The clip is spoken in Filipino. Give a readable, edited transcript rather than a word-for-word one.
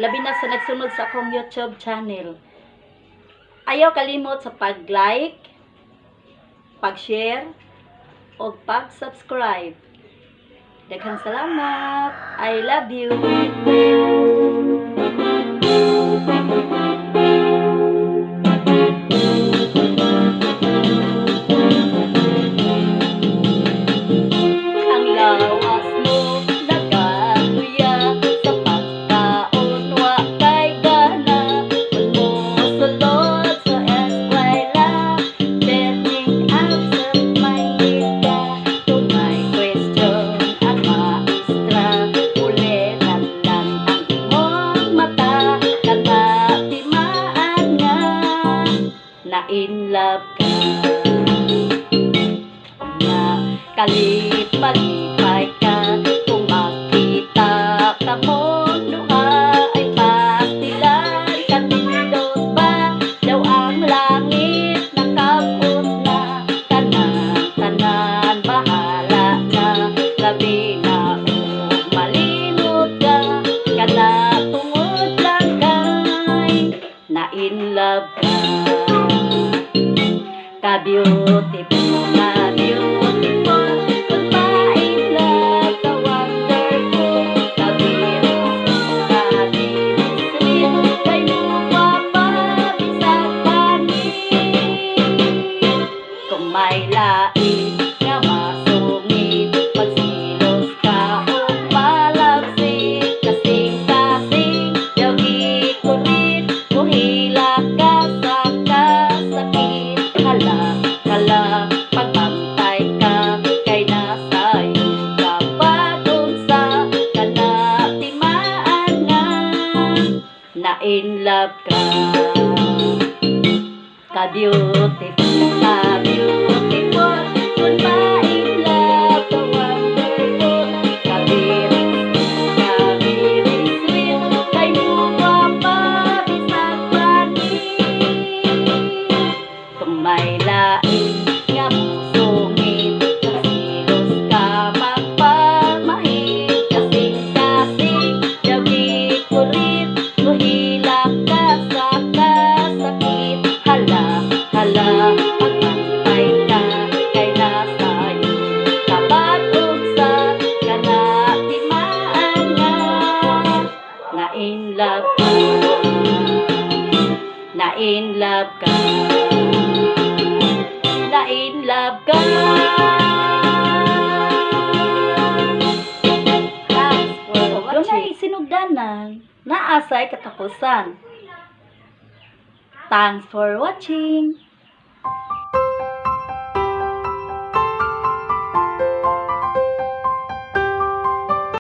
labi na sa nagsunod sa akong YouTube channel. Ayaw kalimot sa pag-like, pag-share, o pag-subscribe. Daghang salamat. I love you. Ang lawas mo nagaluya sa pagkaon wa kay gana. Sulod sa eskwela, turning absent minded ka. Kung may question ang maestra, ulitan lang ang imong mata. Kanatimaan nga na in love ka. Kalit malipay ka kung makita ka mo duha ay pastilan. Katindot ba daw ang langit nakapot na. Tanan bahala na, labi na o malimot ka. Kada tungod lang kay na in love ka. Ka-beautiful, ka-beautiful, kung ma-in love, ka-wonderful, ka-beautiful, ka-beautiful, kay lupa pa, bisag panin. Kung may lain nga masungit, pagsilos ka o malabsit, kasing-kasing, daw ikurit, buhila ka sa kasakit. Hala, pagbantay ka, kay nasa iyong kapag-unsa, kanatimaan nga, na in love ka. Ka-beautiful, ka-beautiful, kung ma-in love, ka-wonderful, ka-beautiful, ka-beautiful, kay lupa pa, bisag panin. Kung may lain nga musungit, pagsilos ka magpamahit, kasing-kasing, daw ikurit, buhila ka sa kasakit. Hala, pagbantay ka, kay nasa iyong kapag-unsa, kanatimaan nga, na in love ka. Na in love ka. Na in love ka. Thanks for watching. Dunay sinugdanan, naasay katapusan. Thanks for watching.